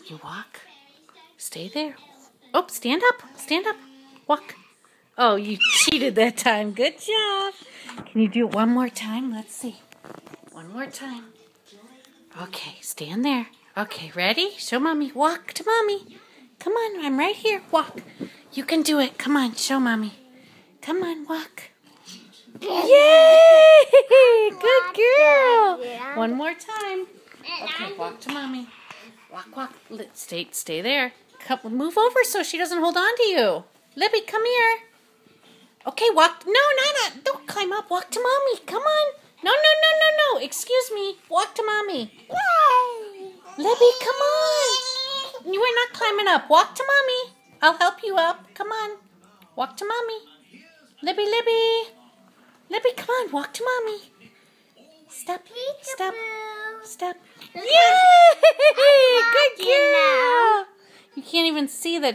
You walk. Stay there. Oh, stand up. Stand up. Walk. Oh, you cheated that time. Good job. Can you do it one more time? Let's see. One more time. Okay, stand there. Okay, ready? Show Mommy. Walk to Mommy. Come on, I'm right here. Walk. You can do it. Come on, show Mommy. Come on, walk. Yay! Good girl. One more time. Okay, walk to Mommy. Walk, walk. Stay there. Move over so she doesn't hold on to you. Libby, come here. Okay, walk. No, don't climb up. Walk to Mommy. Come on. No. Excuse me. Walk to Mommy. Libby, come on. You are not climbing up. Walk to Mommy. I'll help you up. Come on. Walk to Mommy. Libby. Libby, come on. Walk to Mommy. Step. Yay! Good girl. You can't even see that.